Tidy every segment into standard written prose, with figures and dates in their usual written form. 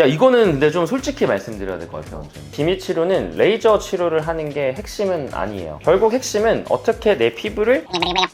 야, 이거는 근데 좀 솔직히 말씀드려야 될 것 같아요. 기미 치료는 레이저 치료를 하는 게 핵심은 아니에요. 결국 핵심은 어떻게 내 피부를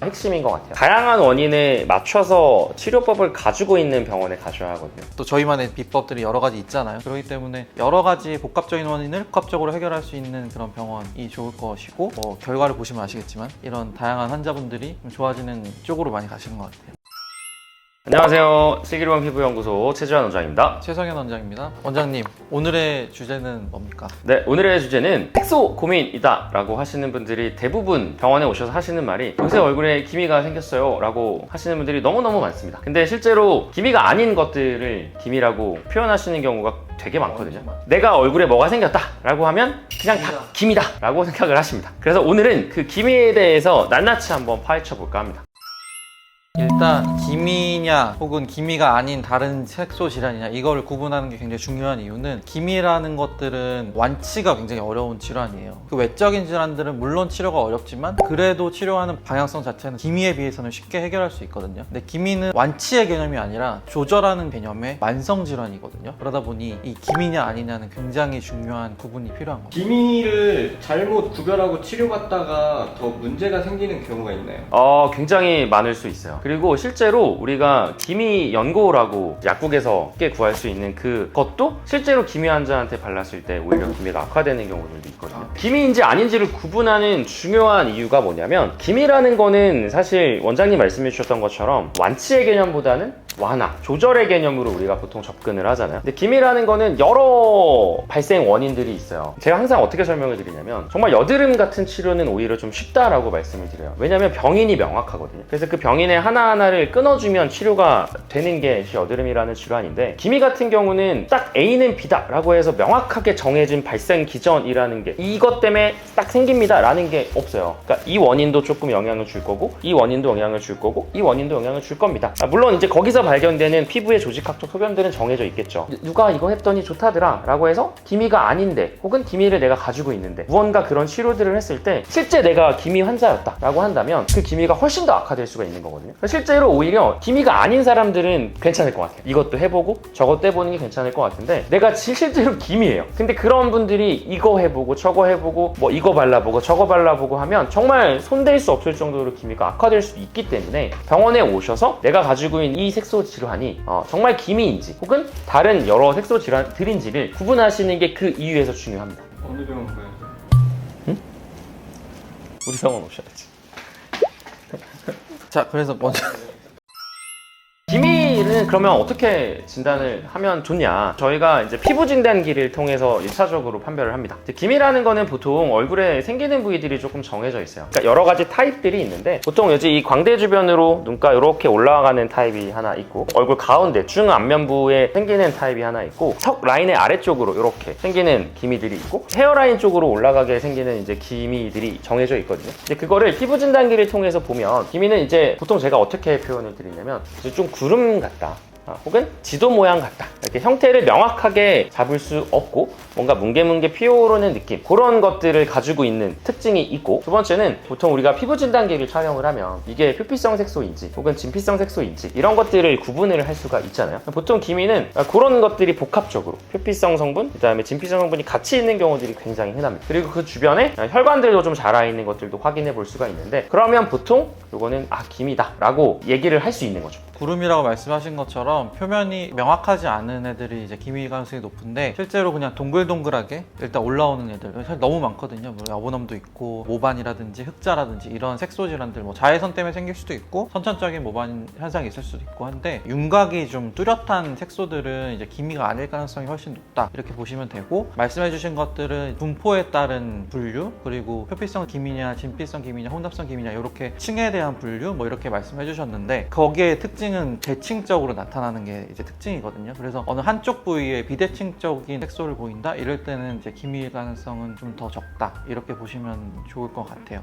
핵심인 것 같아요. 다양한 원인에 맞춰서 치료법을 가지고 있는 병원에 가셔야 하거든요. 또 저희만의 비법들이 여러 가지 있잖아요. 그렇기 때문에 여러 가지 복합적인 원인을 복합적으로 해결할 수 있는 그런 병원이 좋을 것이고, 결과를 보시면 아시겠지만 이런 다양한 환자분들이 좀 좋아지는 쪽으로 많이 가시는 것 같아요. 안녕하세요. 슬기로운 피부연구소 최지환 원장입니다. 최성현 원장입니다. 원장님, 오늘의 주제는 뭡니까? 네, 오늘의 주제는 색소 고민이다 라고 하시는 분들이 대부분 병원에 오셔서 하시는 말이 요새 얼굴에 기미가 생겼어요 라고 하시는 분들이 너무너무 많습니다. 근데 실제로 기미가 아닌 것들을 기미라고 표현하시는 경우가 되게 많거든요. 내가 얼굴에 뭐가 생겼다 라고 하면 그냥 다 기미다 라고 생각을 하십니다. 그래서 오늘은 그 기미에 대해서 낱낱이 한번 파헤쳐 볼까 합니다. 일단 기미냐 혹은 기미가 아닌 다른 색소 질환이냐 이거를 구분하는 게 굉장히 중요한 이유는 기미라는 것들은 완치가 굉장히 어려운 질환이에요. 그 외적인 질환들은 물론 치료가 어렵지만 그래도 치료하는 방향성 자체는 기미에 비해서는 쉽게 해결할 수 있거든요. 근데 기미는 완치의 개념이 아니라 조절하는 개념의 만성 질환이거든요. 그러다 보니 이 기미냐 아니냐는 굉장히 중요한 구분이 필요한 거죠. 기미를 잘못 구별하고 치료받다가 더 문제가 생기는 경우가 있나요? 굉장히 많을 수 있어요. 그리고 실제로 우리가 기미 연고라고 약국에서 쉽게 구할 수 있는 그것도 실제로 기미 환자한테 발랐을 때 오히려 기미가 악화되는 경우들도 있거든요. 기미인지 아닌지를 구분하는 중요한 이유가 뭐냐면 기미라는 거는 사실 원장님 말씀해 주셨던 것처럼 완치의 개념보다는 완화, 조절의 개념으로 우리가 보통 접근을 하잖아요. 근데 기미라는 거는 여러 발생 원인들이 있어요. 제가 항상 어떻게 설명을 드리냐면 정말 여드름 같은 치료는 오히려 좀 쉽다라고 말씀을 드려요. 왜냐면 병인이 명확하거든요. 그래서 그 병인의 하나하나를 끊어주면 치료가 되는 게 여드름이라는 질환인데 기미 같은 경우는 딱 A는 B다 라고 해서 명확하게 정해진 발생 기전이라는 게 이것 때문에 딱 생깁니다 라는 게 없어요. 그러니까 이 원인도 조금 영향을 줄 거고 이 원인도 영향을 줄 거고 이 원인도 영향을 줄 겁니다. 물론 이제 거기서 발견되는 피부의 조직학적 소견들은 정해져 있겠죠. 누가 이거 했더니 좋다더라 라고 해서 기미가 아닌데 혹은 기미를 내가 가지고 있는데 무언가 그런 치료들을 했을 때 실제 내가 기미 환자였다 라고 한다면 그 기미가 훨씬 더 악화될 수가 있는 거거든요. 실제로 오히려 기미가 아닌 사람들은 괜찮을 것 같아요. 이것도 해보고 저것도 해보는 게 괜찮을 것 같은데 내가 실제로 기미예요. 근데 그런 분들이 이거 해보고 저거 해보고 뭐 이거 발라보고 저거 발라보고 하면 정말 손댈 수 없을 정도로 기미가 악화될 수 있기 때문에 병원에 오셔서 내가 가지고 있는 이 색소 질환이 정말 기미인지 혹은 다른 여러 색소 질환들인지를 구분하시는 게 그 이유에서 중요합니다. 어느 병원 가요? 응? 우리 병원 오셔야지. 자, 그래서 먼저 기미는 그러면 어떻게 진단을 하면 좋냐? 저희가 이제 피부 진단기를 통해서 1차적으로 판별을 합니다. 기미라는 거는 보통 얼굴에 생기는 부위들이 조금 정해져 있어요. 그러니까 여러 가지 타입들이 있는데 보통 이제 이 광대 주변으로 눈가 이렇게 올라가는 타입이 하나 있고 얼굴 가운데 중안면부에 생기는 타입이 하나 있고 턱 라인의 아래쪽으로 이렇게 생기는 기미들이 있고 헤어라인 쪽으로 올라가게 생기는 이제 기미들이 정해져 있거든요. 근데 그거를 피부 진단기를 통해서 보면 기미는 이제 보통 제가 어떻게 표현을 드리냐면 이제 좀 구름 같다 혹은 지도 모양 같다 이렇게 형태를 명확하게 잡을 수 없고 뭔가 뭉게뭉게 피어오르는 느낌 그런 것들을 가지고 있는 특징이 있고 두 번째는 보통 우리가 피부 진단기를 촬영을 하면 이게 표피성 색소인지 혹은 진피성 색소인지 이런 것들을 구분을 할 수가 있잖아요. 보통 기미는 그런 것들이 복합적으로 표피성 성분 그 다음에 진피성 성분이 같이 있는 경우들이 굉장히 흔합니다. 그리고 그 주변에 혈관들도 좀 자라있는 것들도 확인해 볼 수가 있는데 그러면 보통 이거는 기미다 라고 얘기를 할 수 있는 거죠. 구름이라고 말씀하신 것처럼 표면이 명확하지 않은 애들이 이제 기미 가능성이 높은데 실제로 그냥 동글동글하게 일단 올라오는 애들 사실 너무 많거든요. 뭐 여보nom도 있고 모반이라든지 흑자라든지 이런 색소 질환들 뭐 자외선 때문에 생길 수도 있고 선천적인 모반 현상이 있을 수도 있고 한데 윤곽이 좀 뚜렷한 색소들은 이제 기미가 아닐 가능성이 훨씬 높다 이렇게 보시면 되고 말씀해주신 것들은 분포에 따른 분류 그리고 표피성 기미냐 진피성 기미냐 혼합성 기미냐 이렇게 층에 대한 분류 뭐 이렇게 말씀해주셨는데 거기에 특징은 대칭적으로 나타나는 게 이제 특징이거든요. 그래서 어느 한쪽 부위에 비대칭적인 색소를 보인다 이럴 때는 이제 기미 가능성은 좀 더 적다 이렇게 보시면 좋을 것 같아요.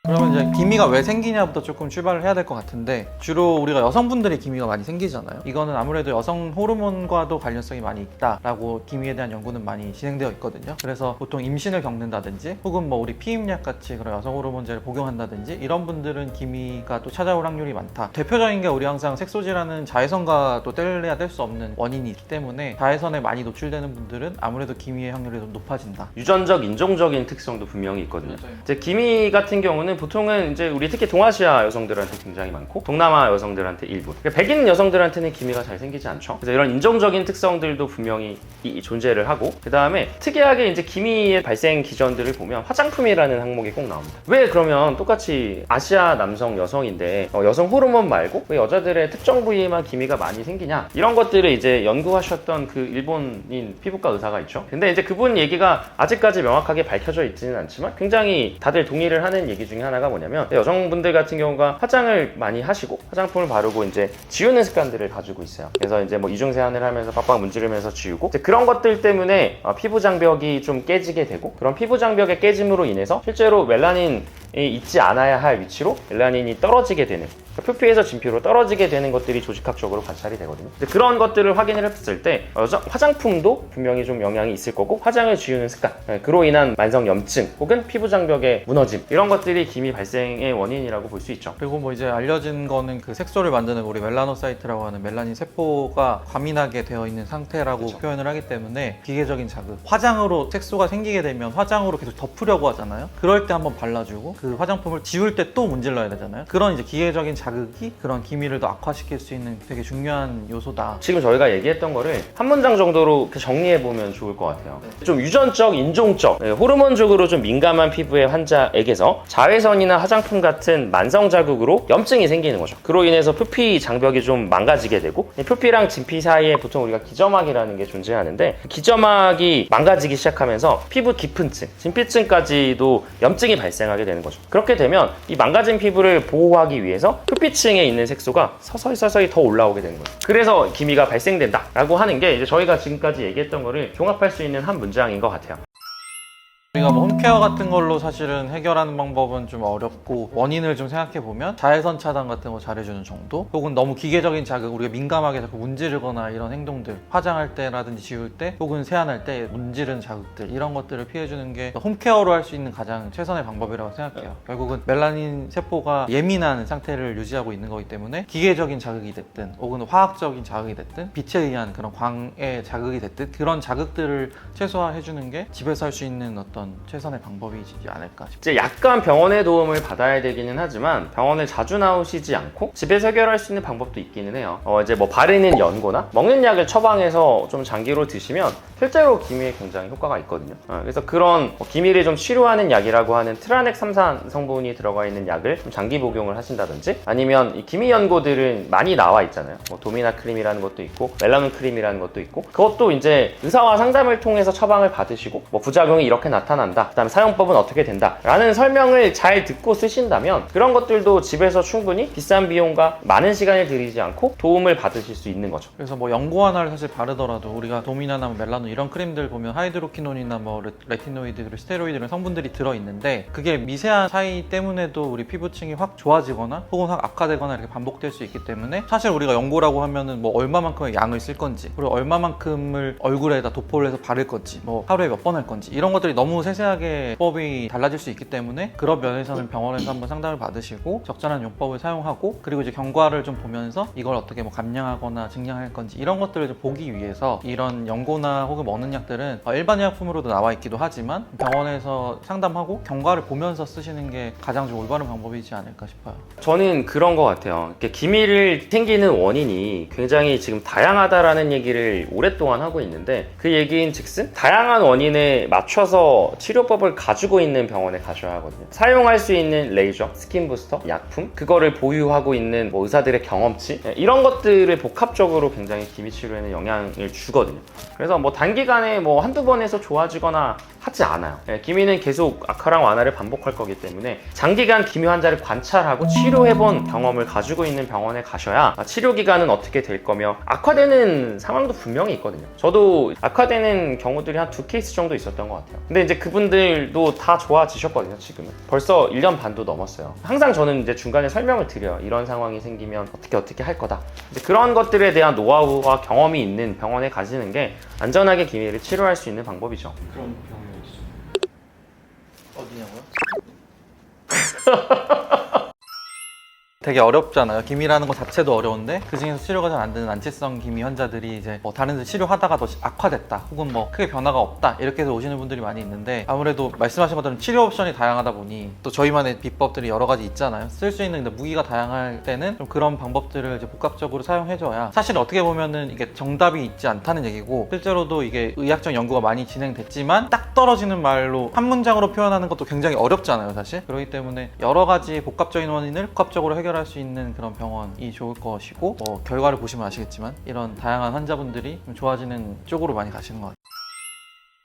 그러면 이제 기미가 왜 생기냐부터 조금 출발을 해야 될 것 같은데, 주로 우리가 여성분들이 기미가 많이 생기잖아요. 이거는 아무래도 여성 호르몬과도 관련성이 많이 있다라고 기미에 대한 연구는 많이 진행되어 있거든요. 그래서 보통 임신을 겪는다든지 혹은 뭐 우리 피임약 같이 그런 여성 호르몬제를 복용한다든지 이런 분들은 기미가 또 찾아올 확률이 많다. 대표적인 게 우리 항상 색소질환은 자외선과 또 뗄래야 뗄 수 없는 원인이 있기 때문에 자외선에 많이 노출되는 분들은 아무래도 기미의 확률이 좀 높아진다. 유전적, 인종적인 특성도 분명히 있거든요. 맞아요. 이제 기미 같은 경우는 보통은 이제 우리 특히 동아시아 여성들한테 굉장히 많고 동남아 여성들한테 일부. 그러니까 백인 여성들한테는 기미가 잘 생기지 않죠. 그래서 이런 인종적인 특성들도 분명히 존재를 하고, 그 다음에 특이하게 이제 기미의 발생 기전들을 보면 화장품이라는 항목이 꼭 나옵니다. 왜 그러면 똑같이 아시아 남성 여성인데 여성 호르몬 말고 왜 여자들의 특정 부위에만 기미가 많이 생기냐, 이런 것들을 이제 연구하셨던 그 일본인 피부과 의사가 있죠. 근데 이제 그분 얘기가 아직까지 명확하게 밝혀져 있지는 않지만 굉장히 다들 동의를 하는 얘기 중에 하나가 뭐냐면, 여성분들 같은 경우가 화장을 많이 하시고 화장품을 바르고 이제 지우는 습관들을 가지고 있어요. 그래서 이제 뭐 이중 세안을 하면서 빡빡 문지르면서 지우고, 이제 그런 것들 때문에 피부 장벽이 좀 깨지게 되고, 그런 피부 장벽의 깨짐으로 인해서 실제로 멜라닌이 있지 않아야 할 위치로 멜라닌이 떨어지게 되는, 표피에서 진피로 떨어지게 되는 것들이 조직학적으로 관찰이 되거든요. 그런 것들을 확인을 했을 때 화장품도 분명히 좀 영향이 있을 거고, 화장을 지우는 습관, 그로 인한 만성 염증 혹은 피부 장벽의 무너짐, 이런 것들이 기미 발생의 원인이라고 볼 수 있죠. 그리고 뭐 이제 알려진 거는 그 색소를 만드는 우리 멜라노사이트라고 하는 멜라닌 세포가 과민하게 되어 있는 상태라고 그렇죠. 표현을 하기 때문에 기계적인 자극, 화장으로 색소가 생기게 되면 화장으로 계속 덮으려고 하잖아요. 그럴 때 한번 발라주고 그 화장품을 지울 때 또 문질러야 되잖아요. 그런 이제 기계적인 자극이 그런 기미를 더 악화시킬 수 있는 되게 중요한 요소다. 지금 저희가 얘기했던 거를 한 문장 정도로 정리해보면 좋을 것 같아요. 좀 유전적, 인종적, 호르몬적으로 좀 민감한 피부의 환자에게서 자외선이나 화장품 같은 만성 자극으로 염증이 생기는 거죠. 그로 인해서 표피 장벽이 좀 망가지게 되고, 표피랑 진피 사이에 보통 우리가 기점막이라는 게 존재하는데, 기점막이 망가지기 시작하면서 피부 깊은층, 진피층까지도 염증이 발생하게 되는 거죠. 그렇게 되면 이 망가진 피부를 보호하기 위해서 표피층에 있는 색소가 서서히 더 올라오게 되는 거죠. 그래서 기미가 발생된다 라고 하는 게 이제 저희가 지금까지 얘기했던 거를 종합할 수 있는 한 문장인 것 같아요. 우리가 뭐 홈케어 같은 걸로 사실은 해결하는 방법은 좀 어렵고, 원인을 좀 생각해 보면 자외선 차단 같은 거 잘해주는 정도, 혹은 너무 기계적인 자극, 우리가 민감하게 자꾸 문지르거나 이런 행동들, 화장할 때라든지 지울 때 혹은 세안할 때 문지르는 자극들, 이런 것들을 피해주는 게 홈케어로 할 수 있는 가장 최선의 방법이라고 생각해요. 결국은 멜라닌 세포가 예민한 상태를 유지하고 있는 거기 때문에 기계적인 자극이 됐든 혹은 화학적인 자극이 됐든 빛에 의한 그런 광의 자극이 됐든 그런 자극들을 최소화해주는 게 집에서 할 수 있는 어떤 최선의 방법이지 않을까 싶어요. 이제 약간 병원의 도움을 받아야 되기는 하지만 병원을 자주 나오시지 않고 집에서 해결할 수 있는 방법도 있기는 해요. 이제 뭐 바르는 연고나 먹는 약을 처방해서 좀 장기로 드시면 실제로 기미에 굉장히 효과가 있거든요. 그래서 그런 기미를 좀 치료하는 약이라고 하는 트라넥 3산 성분이 들어가 있는 약을 좀 장기 복용을 하신다든지, 아니면 이 기미 연고들은 많이 나와 있잖아요. 뭐 도미나 크림이라는 것도 있고 멜라논 크림이라는 것도 있고, 그것도 이제 의사와 상담을 통해서 처방을 받으시고 뭐 부작용이 이렇게 나타난다, 그다음에 사용법은 어떻게 된다 라는 설명을 잘 듣고 쓰신다면 그런 것들도 집에서 충분히 비싼 비용과 많은 시간을 들이지 않고 도움을 받으실 수 있는 거죠. 그래서 뭐 연고 하나를 사실 바르더라도 우리가 도미나나 멜라논 이런 크림들 보면 하이드로키논이나 뭐 레티노이드, 스테로이드 이런 성분들이 들어있는데, 그게 미세한 차이 때문에도 우리 피부층이 확 좋아지거나 혹은 확 악화되거나 이렇게 반복될 수 있기 때문에, 사실 우리가 연고라고 하면은 뭐 얼마만큼의 양을 쓸 건지, 그리고 얼마만큼을 얼굴에다 도포를 해서 바를 건지, 뭐 하루에 몇 번 할 건지, 이런 것들이 너무 세세하게 법이 달라질 수 있기 때문에 그런 면에서는 병원에서 한번 상담을 받으시고 적절한 용법을 사용하고, 그리고 이제 경과를 좀 보면서 이걸 어떻게 뭐 감량하거나 증량할 건지 이런 것들을 좀 보기 위해서 이런 연고나 혹은 먹는 약들은 일반 의약품으로도 나와 있기도 하지만 병원에서 상담하고 경과를 보면서 쓰시는 게 가장 좀 올바른 방법이지 않을까 싶어요. 저는 그런 것 같아요. 기미를 생기는 원인이 굉장히 지금 다양하다라는 얘기를 오랫동안 하고 있는데, 그 얘기인 즉슨 다양한 원인에 맞춰서 치료법을 가지고 있는 병원에 가셔야 하거든요. 사용할 수 있는 레이저, 스킨 부스터, 약품, 그거를 보유하고 있는 뭐 의사들의 경험치, 이런 것들을 복합적으로 굉장히 기미 치료에는 영향을 주거든요. 그래서 뭐 단기간에 뭐 한두 번 해서 좋아지거나 하지 않아요. 기미는 계속 악화랑 완화를 반복할 거기 때문에 장기간 기미 환자를 관찰하고 치료해본 경험을 가지고 있는 병원에 가셔야 치료 기간은 어떻게 될 거며, 악화되는 상황도 분명히 있거든요. 저도 악화되는 경우들이 한 2케이스 정도 있었던 것 같아요. 근데 이제 그분들도 다 좋아지셨거든요. 지금은 벌써 1년 반도 넘었어요. 항상 저는 이제 중간에 설명을 드려요. 이런 상황이 생기면 어떻게 할 거다. 이제 그런 것들에 대한 노하우와 경험이 있는 병원에 가시는 게 안전하게 기미를 치료할 수 있는 방법이죠. 그런 병이 있어요. 어디냐고요? 되게 어렵잖아요. 기미라는 것 자체도 어려운데 그 중에서 치료가 잘 안 되는 난치성 기미 환자들이 이제 뭐 다른 데 치료하다가 더 악화됐다 혹은 뭐 크게 변화가 없다 이렇게 해서 오시는 분들이 많이 있는데 아무래도 말씀하신 것처럼 치료 옵션이 다양하다 보니 또 저희만의 비법들이 여러 가지 있잖아요. 쓸 수 있는 무기가 다양할 때는 좀 그런 방법들을 이제 복합적으로 사용해줘야 사실 어떻게 보면은 이게 정답이 있지 않다는 얘기고 실제로도 이게 의학적 연구가 많이 진행됐지만 딱 떨어지는 말로 한 문장으로 표현하는 것도 굉장히 어렵잖아요 사실. 그렇기 때문에 여러 가지 복합적인 원인을 복합적으로 해결할 수 있는 그런 병원이 좋을 것이고 결과를 보시면 아시겠지만 이런 다양한 환자분들이 좀 좋아지는 쪽으로 많이 가시는 것 같아요.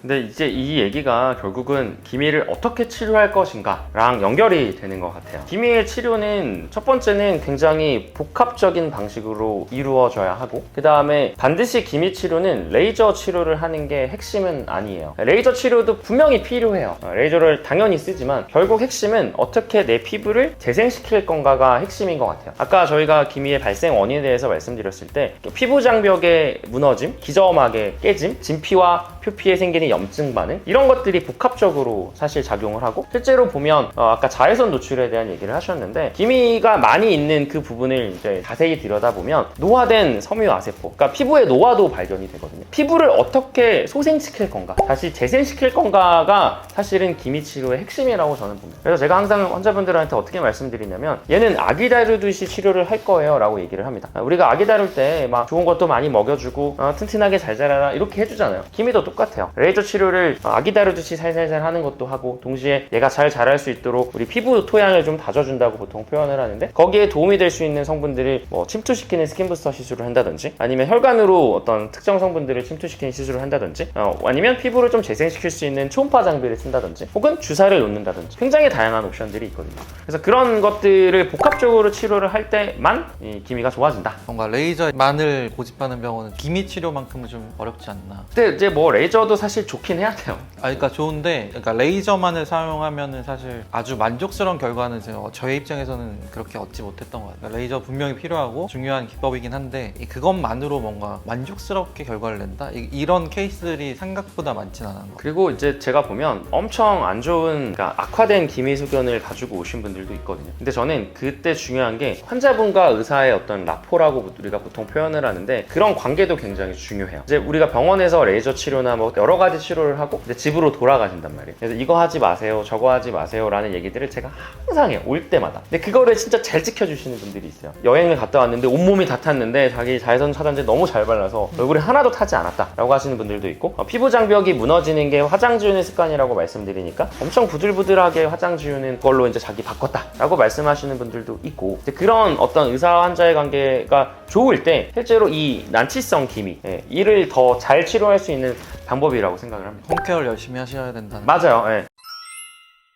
근데 이제 이 얘기가 결국은 기미를 어떻게 치료할 것인가 랑 연결이 되는 것 같아요. 기미의 치료는 첫 번째는 굉장히 복합적인 방식으로 이루어져야 하고 그 다음에 반드시 기미 치료는 레이저 치료를 하는 게 핵심은 아니에요. 레이저 치료도 분명히 필요해요. 레이저를 당연히 쓰지만 결국 핵심은 어떻게 내 피부를 재생시킬 건가가 핵심인 것 같아요. 아까 저희가 기미의 발생 원인에 대해서 말씀드렸을 때 피부 장벽의 무너짐, 기저막의 깨짐, 진피와 표피에 생기는 염증 반응 이런 것들이 복합적으로 사실 작용을 하고 실제로 보면 아까 자외선 노출에 대한 얘기를 하셨는데 기미가 많이 있는 그 부분을 이제 자세히 들여다보면 노화된 섬유아세포 그러니까 피부의 노화도 발견이 되거든요. 피부를 어떻게 소생시킬 건가 다시 재생시킬 건가가 사실은 기미 치료의 핵심이라고 저는 봅니다. 그래서 제가 항상 환자분들한테 어떻게 말씀드리냐면 얘는 아기 다루듯이 치료를 할 거예요 라고 얘기를 합니다. 우리가 아기 다룰 때 막 좋은 것도 많이 먹여주고 튼튼하게 잘 자라라 이렇게 해주잖아요. 기미도 똑같아요. 레이저 치료를 아기 다루듯이 살살살 하는 것도 하고 동시에 얘가 잘 자랄 수 있도록 우리 피부 토양을 좀 다져준다고 보통 표현을 하는데 거기에 도움이 될 수 있는 성분들을 뭐 침투시키는 스킨부스터 시술을 한다든지 아니면 혈관으로 어떤 특정 성분들을 침투시키는 시술을 한다든지 아니면 피부를 좀 재생시킬 수 있는 초음파 장비를 쓴다든지 혹은 주사를 놓는다든지 굉장히 다양한 옵션들이 있거든요. 그래서 그런 것들을 복합적으로 치료를 할 때만 이 기미가 좋아진다. 뭔가 레이저만을 고집하는 병원은 기미 치료만큼은 좀 어렵지 않나. 근데 이제 뭐 레이저도 사실 좋긴 해야 돼요. 그러니까 좋은데 그러니까 레이저만을 사용하면은 사실 아주 만족스러운 결과는 저의 입장에서는 그렇게 얻지 못했던 것 같아요. 그러니까 레이저 분명히 필요하고 중요한 기법이긴 한데 그것만으로 뭔가 만족스럽게 결과를 낸다? 이런 케이스들이 생각보다 많진 않은 것 같아요. 그리고 이제 제가 보면 엄청 안 좋은 그러니까 악화된 기미 소견을 가지고 오신 분들도 있거든요. 근데 저는 그때 중요한 게 환자분과 의사의 어떤 라포라고 우리가 보통 표현을 하는데 그런 관계도 굉장히 중요해요. 이제 우리가 병원에서 레이저 치료나 뭐 여러 가지 치료를 하고 이제 집으로 돌아가신단 말이에요. 그래서 이거 하지 마세요, 저거 하지 마세요 라는 얘기들을 제가 항상 해요. 올 때마다. 근데 그거를 진짜 잘 지켜주시는 분들이 있어요. 여행을 갔다 왔는데 온몸이 다 탔는데 자기 자외선 차단제 너무 잘 발라서 얼굴에 하나도 타지 않았다 라고 하시는 분들도 있고 피부 장벽이 무너지는 게 화장 지우는 습관이라고 말씀드리니까 엄청 부들부들하게 화장 지우는 걸로 이제 자기 바꿨다 라고 말씀하시는 분들도 있고 이제 그런 어떤 의사 환자의 관계가 좋을 때 실제로 이 난치성 기미 이를 더 잘 치료할 수 있는 방법이라고 생각을 합니다. 홈케어를 열심히 하셔야 된다는. 맞아요. 예.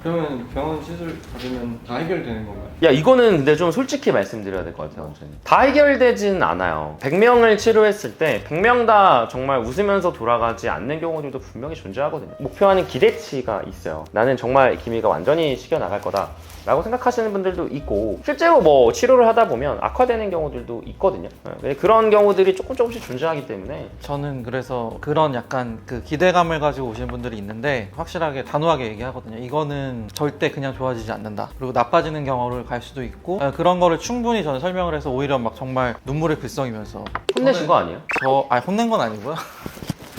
그러면 병원 시술 받으면 다 해결되는 건가요? 야 이거는 근데 좀 솔직히 말씀드려야 될 것 같아요. 완전히 다 해결되진 않아요. 100명을 치료했을 때 100명 다 정말 웃으면서 돌아가지 않는 경우들도 분명히 존재하거든요. 목표하는 기대치가 있어요. 나는 정말 기미가 완전히 식여나갈 거다 라고 생각하시는 분들도 있고 실제로 뭐 치료를 하다 보면 악화되는 경우들도 있거든요. 그런 경우들이 조금씩 존재하기 때문에 저는 그래서 그런 약간 그 기대감을 가지고 오시는 분들이 있는데 확실하게 단호하게 얘기하거든요. 이거는 절대 그냥 좋아지지 않는다. 그리고 나빠지는 경우를 갈 수도 있고 그런 거를 충분히 저는 설명을 해서 오히려 막 정말 눈물을 글썽이면서 혼내신 거 아니에요? 혼낸 건 아니고요.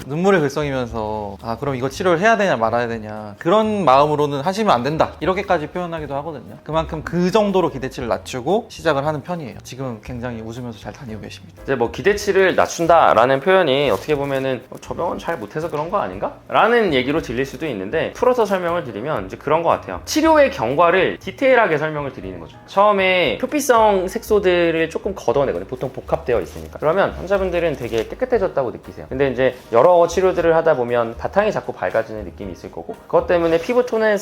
눈물을 글썽이면서 그럼 이거 치료를 해야 되냐 말아야 되냐 그런 마음으로는 하시면 안 된다 이렇게까지 표현하기도 하거든요. 그만큼 그 정도로 기대치를 낮추고 시작을 하는 편이에요. 지금 굉장히 웃으면서 잘 다니고 계십니다. 이제 뭐 기대치를 낮춘다라는 표현이 어떻게 보면은 저 병원 잘 못해서 그런 거 아닌가? 라는 얘기로 들릴 수도 있는데 풀어서 설명을 드리면 이제 그런 거 같아요. 치료의 경과를 디테일하게 설명을 드리는 거죠. 처음에 표피성 색소들을 조금 걷어내거든요. 보통 복합되어 있으니까. 그러면 환자분들은 되게 깨끗해졌다고 느끼세요. 근데 이제 여러 여러 치료들을 하다 보면 바탕이 자꾸 밝아지는 느낌이 있을 거고, 그것 때문에 피부 톤에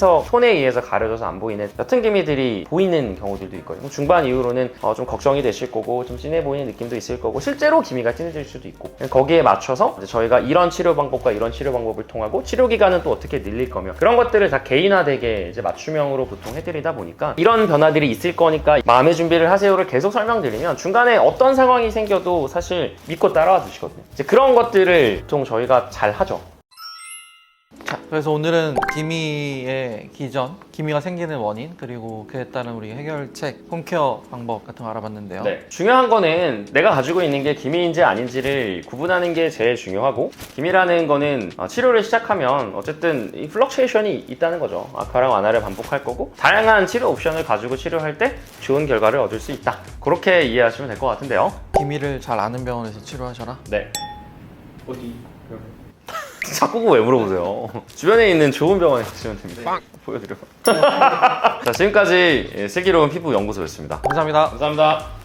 의해서 가려져서 안 보이는 옅은 기미들이 보이는 경우들도 있거든요. 중반 이후로는 좀 걱정이 되실 거고 좀 진해 보이는 느낌도 있을 거고, 실제로 기미가 진해질 수도 있고, 거기에 맞춰서 이제 저희가 이런 치료 방법과 이런 치료 방법을 통하고 치료 기간은 또 어떻게 늘릴 거며, 그런 것들을 다 개인화되게 이제 맞춤형으로 보통 해드리다 보니까 이런 변화들이 있을 거니까 마음의 준비를 하세요를 계속 설명드리면 중간에 어떤 상황이 생겨도 사실 믿고 따라와 주시거든요. 이제 그런 것들을 보통 저희가 잘 하죠. 그래서 오늘은 기미의 기전, 기미가 생기는 원인, 그리고 그에 따른 우리 해결책, 홈케어 방법 같은 거 알아봤는데요. 네. 중요한 거는 내가 가지고 있는 게 기미인지 아닌지를 구분하는 게 제일 중요하고, 기미라는 거는 치료를 시작하면 어쨌든 이 플럭츄에이션이 있다는 거죠. 악화랑 완화를 반복할 거고, 다양한 치료 옵션을 가지고 치료할 때 좋은 결과를 얻을 수 있다. 그렇게 이해하시면 될 것 같은데요. 기미를 잘 아는 병원에서 치료하셔라. 네. 어디? 자꾸 그거 왜 물어보세요? 주변에 있는 좋은 병원에 가시면 됩니다. 보여드려. 자, 지금까지 슬기로운 피부 연구소였습니다. 감사합니다. 감사합니다.